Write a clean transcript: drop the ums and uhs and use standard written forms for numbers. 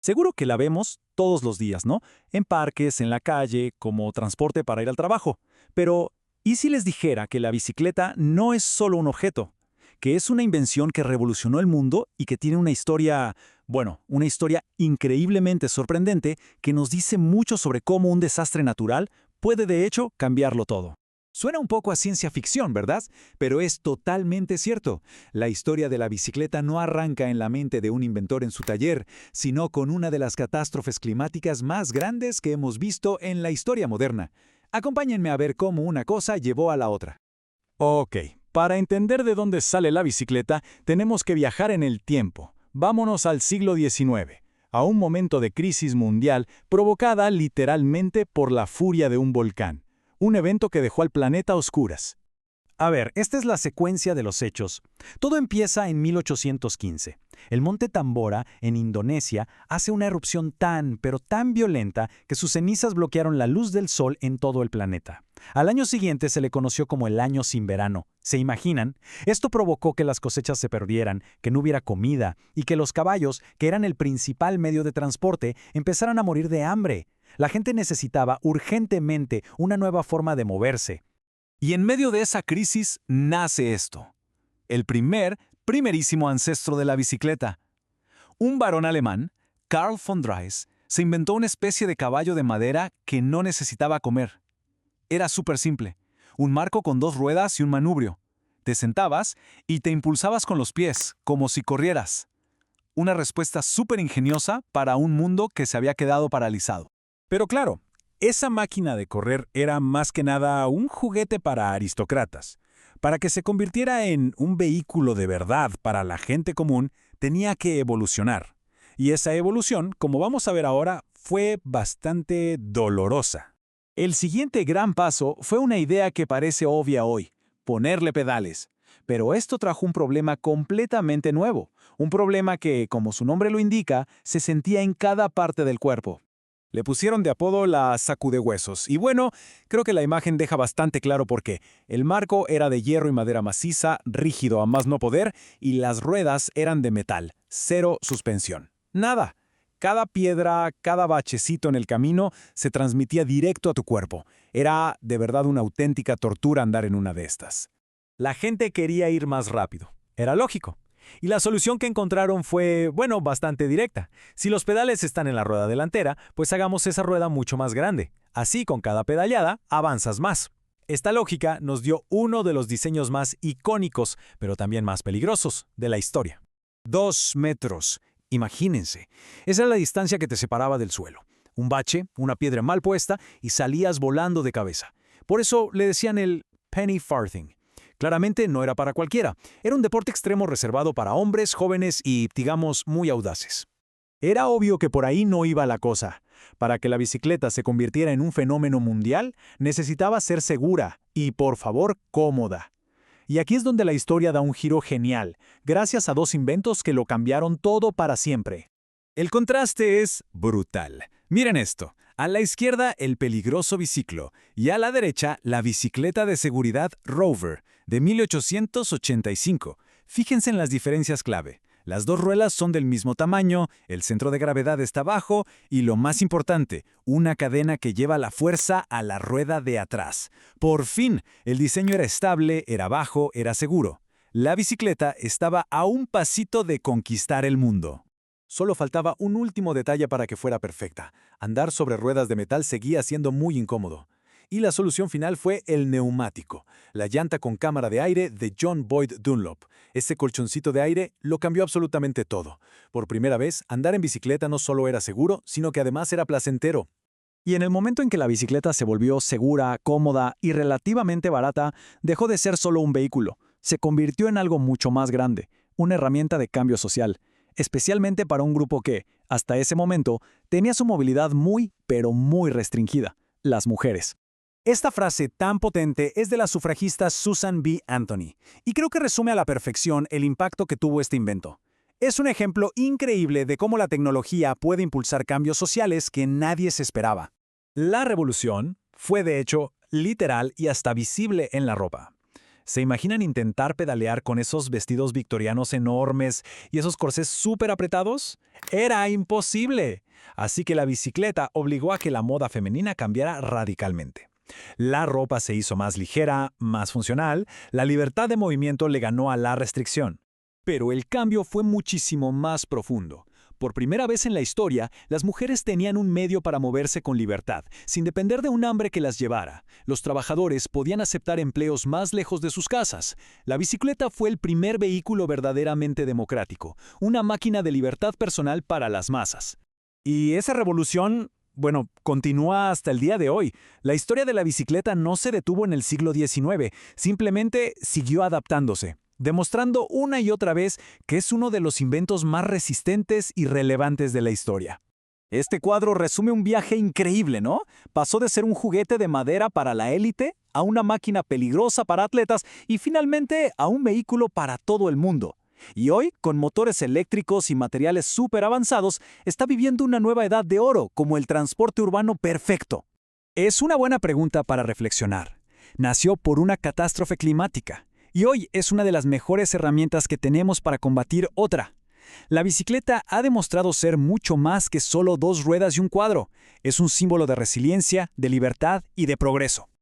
Seguro que la vemos todos los días, ¿no? En parques, en la calle, como transporte para ir al trabajo. Pero, ¿y si les dijera que la bicicleta no es solo un objeto? Que es una invención que revolucionó el mundo y que tiene una historia, bueno, una historia increíblemente sorprendente que nos dice mucho sobre cómo un desastre natural puede de hecho cambiarlo todo. Suena un poco a ciencia ficción, ¿verdad? Pero es totalmente cierto. La historia de la bicicleta no arranca en la mente de un inventor en su taller, sino con una de las catástrofes climáticas más grandes que hemos visto en la historia moderna. Acompáñenme a ver cómo una cosa llevó a la otra. Ok, para entender de dónde sale la bicicleta, tenemos que viajar en el tiempo. Vámonos al siglo XIX, a un momento de crisis mundial provocada literalmente por la furia de un volcán. Un evento que dejó al planeta a oscuras. A ver, esta es la secuencia de los hechos. Todo empieza en 1815. El monte Tambora, en Indonesia, hace una erupción tan, pero tan violenta que sus cenizas bloquearon la luz del sol en todo el planeta. Al año siguiente se le conoció como el año sin verano. ¿Se imaginan? Esto provocó que las cosechas se perdieran, que no hubiera comida y que los caballos, que eran el principal medio de transporte, empezaran a morir de hambre. La gente necesitaba urgentemente una nueva forma de moverse. Y en medio de esa crisis nace esto. El primerísimo ancestro de la bicicleta. Un varón alemán, Karl von Drais, se inventó una especie de caballo de madera que no necesitaba comer. Era súper simple. Un marco con dos ruedas y un manubrio. Te sentabas y te impulsabas con los pies, como si corrieras. Una respuesta súper ingeniosa para un mundo que se había quedado paralizado. Pero claro, esa máquina de correr era más que nada un juguete para aristócratas. Para que se convirtiera en un vehículo de verdad para la gente común, tenía que evolucionar. Y esa evolución, como vamos a ver ahora, fue bastante dolorosa. El siguiente gran paso fue una idea que parece obvia hoy: ponerle pedales. Pero esto trajo un problema completamente nuevo, un problema que, como su nombre lo indica, se sentía en cada parte del cuerpo. Le pusieron de apodo la sacudehuesos. Y bueno, creo que la imagen deja bastante claro por qué. El marco era de hierro y madera maciza, rígido a más no poder, y las ruedas eran de metal, cero suspensión. Nada. Cada piedra, cada bachecito en el camino se transmitía directo a tu cuerpo. Era de verdad una auténtica tortura andar en una de estas. La gente quería ir más rápido. Era lógico. Y la solución que encontraron fue, bueno, bastante directa. Si los pedales están en la rueda delantera, pues hagamos esa rueda mucho más grande. Así, con cada pedaleada, avanzas más. Esta lógica nos dio uno de los diseños más icónicos, pero también más peligrosos, de la historia. 2 metros. Imagínense. Esa era la distancia que te separaba del suelo. Un bache, una piedra mal puesta, y salías volando de cabeza. Por eso le decían el penny farthing. Claramente no era para cualquiera. Era un deporte extremo reservado para hombres, jóvenes y, digamos, muy audaces. Era obvio que por ahí no iba la cosa. Para que la bicicleta se convirtiera en un fenómeno mundial, necesitaba ser segura y, por favor, cómoda. Y aquí es donde la historia da un giro genial, gracias a dos inventos que lo cambiaron todo para siempre. El contraste es brutal. Miren esto. A la izquierda, el peligroso biciclo, y a la derecha, la bicicleta de seguridad Rover, de 1885. Fíjense en las diferencias clave. Las dos ruedas son del mismo tamaño, el centro de gravedad está bajo y, lo más importante, una cadena que lleva la fuerza a la rueda de atrás. Por fin, el diseño era estable, era bajo, era seguro. La bicicleta estaba a un pasito de conquistar el mundo. Solo faltaba un último detalle para que fuera perfecta. Andar sobre ruedas de metal seguía siendo muy incómodo. Y la solución final fue el neumático, la llanta con cámara de aire de John Boyd Dunlop. Ese colchoncito de aire lo cambió absolutamente todo. Por primera vez, andar en bicicleta no solo era seguro, sino que además era placentero. Y en el momento en que la bicicleta se volvió segura, cómoda y relativamente barata, dejó de ser solo un vehículo. Se convirtió en algo mucho más grande, una herramienta de cambio social, especialmente para un grupo que, hasta ese momento, tenía su movilidad muy, pero muy restringida: las mujeres. Esta frase tan potente es de la sufragista Susan B. Anthony, y creo que resume a la perfección el impacto que tuvo este invento. Es un ejemplo increíble de cómo la tecnología puede impulsar cambios sociales que nadie se esperaba. La revolución fue, de hecho, literal y hasta visible en la ropa. ¿Se imaginan intentar pedalear con esos vestidos victorianos enormes y esos corsés súper apretados? Era imposible. Así que la bicicleta obligó a que la moda femenina cambiara radicalmente. La ropa se hizo más ligera, más funcional, la libertad de movimiento le ganó a la restricción. Pero el cambio fue muchísimo más profundo. Por primera vez en la historia, las mujeres tenían un medio para moverse con libertad, sin depender de un hambre que las llevara. Los trabajadores podían aceptar empleos más lejos de sus casas. La bicicleta fue el primer vehículo verdaderamente democrático, una máquina de libertad personal para las masas. Y esa revolución, continúa hasta el día de hoy. La historia de la bicicleta no se detuvo en el siglo XIX, simplemente siguió adaptándose, demostrando una y otra vez que es uno de los inventos más resistentes y relevantes de la historia. Este cuadro resume un viaje increíble, ¿no? Pasó de ser un juguete de madera para la élite a una máquina peligrosa para atletas y finalmente a un vehículo para todo el mundo. Y hoy, con motores eléctricos y materiales súper avanzados, está viviendo una nueva edad de oro, como el transporte urbano perfecto. Es una buena pregunta para reflexionar. Nació por una catástrofe climática, y hoy es una de las mejores herramientas que tenemos para combatir otra. La bicicleta ha demostrado ser mucho más que solo dos ruedas y un cuadro. Es un símbolo de resiliencia, de libertad y de progreso.